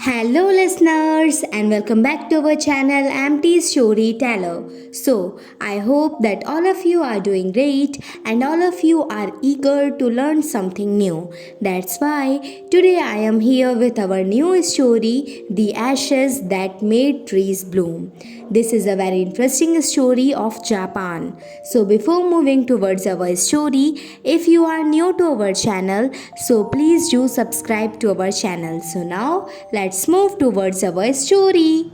Hello, listeners, and welcome back to our channel, MT Storyteller. So, I hope that all of you are doing great and all of you are eager to learn something new. That's why today I am here with our new story, The Ashes That Made Trees Bloom. This is a very interesting story of Japan. So, before moving towards our story, if you are new to our channel, so please do subscribe to our channel. So, now let's move towards our story.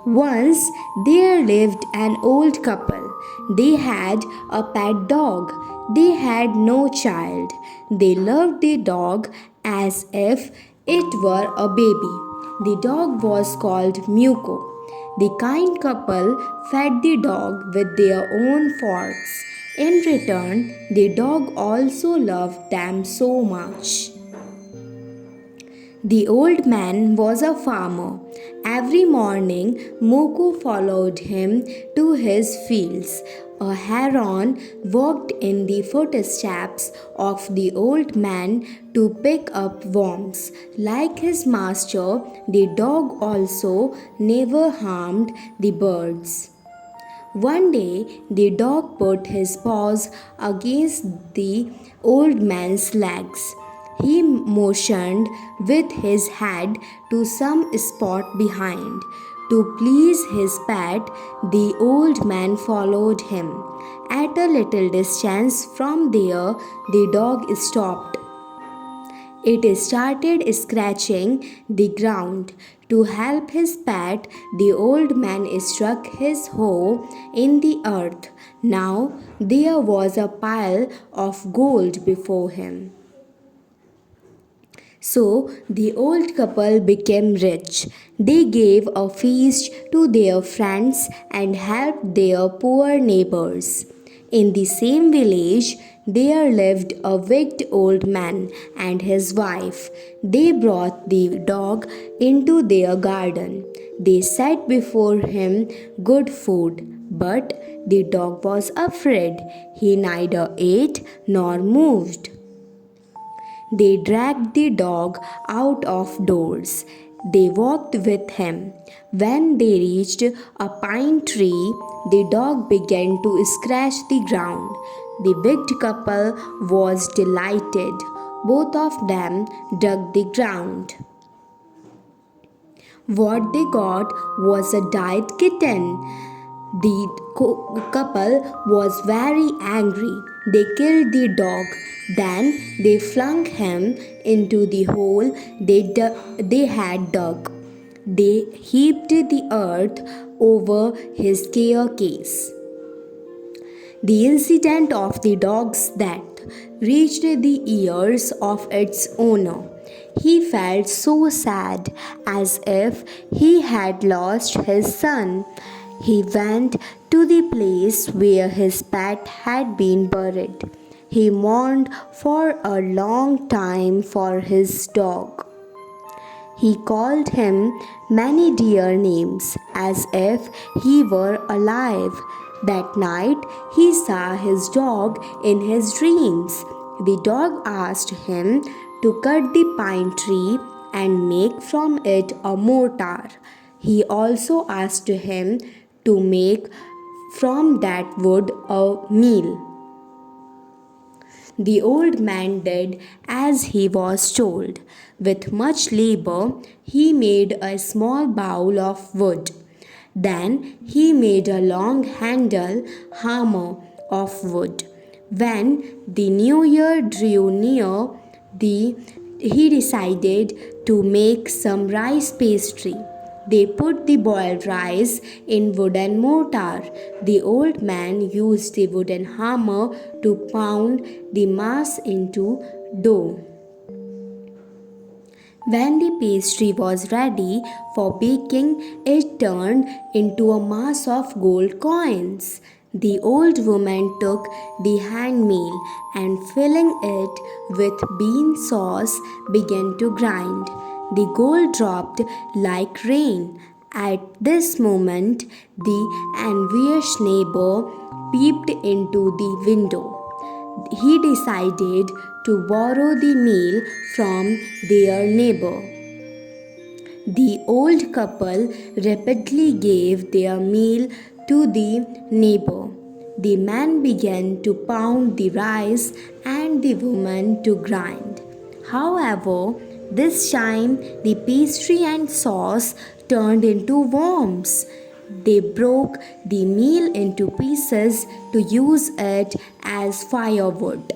Once there lived an old couple. They had a pet dog. They had no child. They loved the dog as if it were a baby. The dog was called Muko. The kind couple fed the dog with their own forks. In return, the dog also loved them so much. The old man was a farmer. Every morning, Moko followed him to his fields. A heron walked in the footsteps of the old man to pick up worms. Like his master, the dog also never harmed the birds. One day, the dog put his paws against the old man's legs. He motioned with his head to some spot behind. To please his pet, the old man followed him. At a little distance from there, the dog stopped. It started scratching the ground. To help his pet, the old man struck his hoe in the earth. Now there was a pile of gold before him. So the old couple became rich. They gave a feast to their friends and helped their poor neighbors. In the same village, there lived a wicked old man and his wife. They brought the dog into their garden. They set before him good food, but the dog was afraid. He neither ate nor moved. They dragged the dog out of doors. They walked with him. When they reached a pine tree, the dog began to scratch the ground. The wicked couple was delighted. Both of them dug the ground. What they got was a dead kitten. The couple was very angry. They killed the dog. Then they flung him into the hole they had dug. They heaped the earth over his carcass. The incident of the dog's death reached the ears of its owner. He felt so sad, as if he had lost his son. He went to the place where his pet had been buried. He mourned for a long time for his dog. He called him many dear names as if he were alive. That night he saw his dog in his dreams. The dog asked him to cut the pine tree and make from it a mortar. He also asked him to make from that wood a meal. The old man did as he was told. With much labor, he made a small bowl of wood. Then he made a long handle hammer of wood. When the new year drew near, he decided to make some rice pastry. They put the boiled rice in wooden mortar. The old man used the wooden hammer to pound the mass into dough. When the pastry was ready for baking, it turned into a mass of gold coins. The old woman took the handmill and filling it with bean sauce began to grind. The gold dropped like rain. At this moment, the envious neighbor peeped into the window. He decided to borrow the meal from their neighbor. The old couple rapidly gave their meal to the neighbor. The man began to pound the rice and the woman to grind. However, this time the pastry and sauce turned into worms. They broke the meal into pieces to use it as firewood.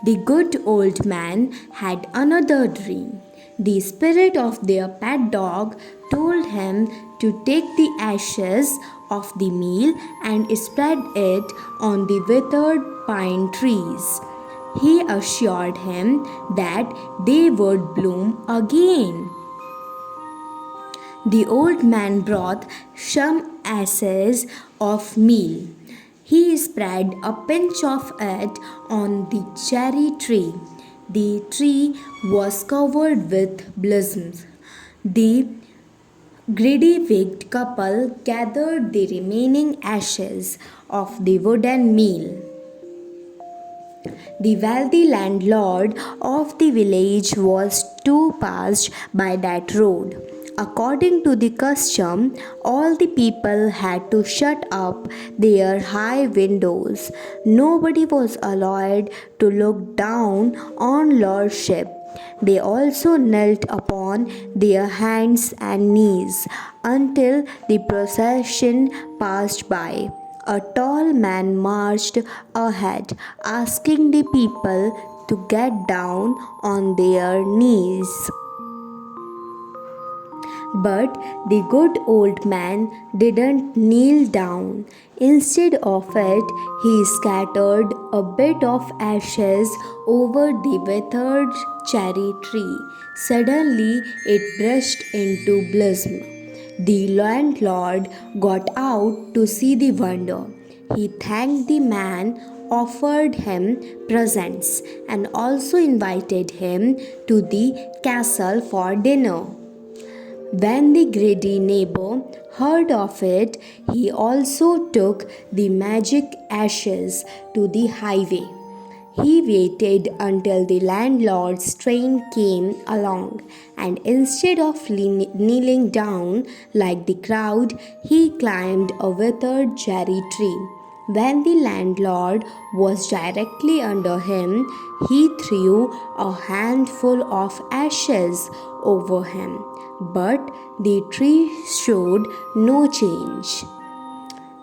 The good old man had another dream. The spirit of their pet dog told him to take the ashes of the meal and spread it on the withered pine trees. He assured him that they would bloom again. The old man brought some ashes of meal. He spread a pinch of it on the cherry tree. The tree was covered with blossoms. The greedy wicked couple gathered the remaining ashes of the wooden meal. The wealthy landlord of the village was too passed by that road. According to the custom, all the people had to shut up their high windows. Nobody was allowed to look down on lordship. They also knelt upon their hands and knees until the procession passed by. A tall man marched ahead, asking the people to get down on their knees. But the good old man didn't kneel down. Instead of it, he scattered a bit of ashes over the withered cherry tree. Suddenly, it burst into blossom. The landlord got out to see the wonder. He thanked the man, offered him presents, and also invited him to the castle for dinner. When the greedy neighbor heard of it, he also took the magic ashes to the highway. He waited until the landlord's train came along, and instead of kneeling down like the crowd, he climbed a withered cherry tree. When the landlord was directly under him, he threw a handful of ashes over him. But the tree showed no change.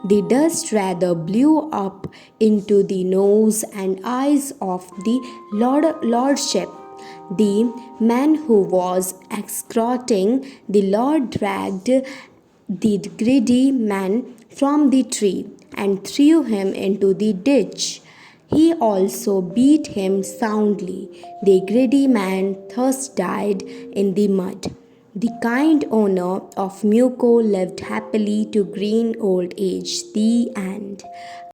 The dust rather blew up into the nose and eyes of the lordship. The man who was escorting the lord dragged the greedy man from the tree and threw him into the ditch. He also beat him soundly. The greedy man thus died in the mud. The kind owner of Muko lived happily to green old age. The end.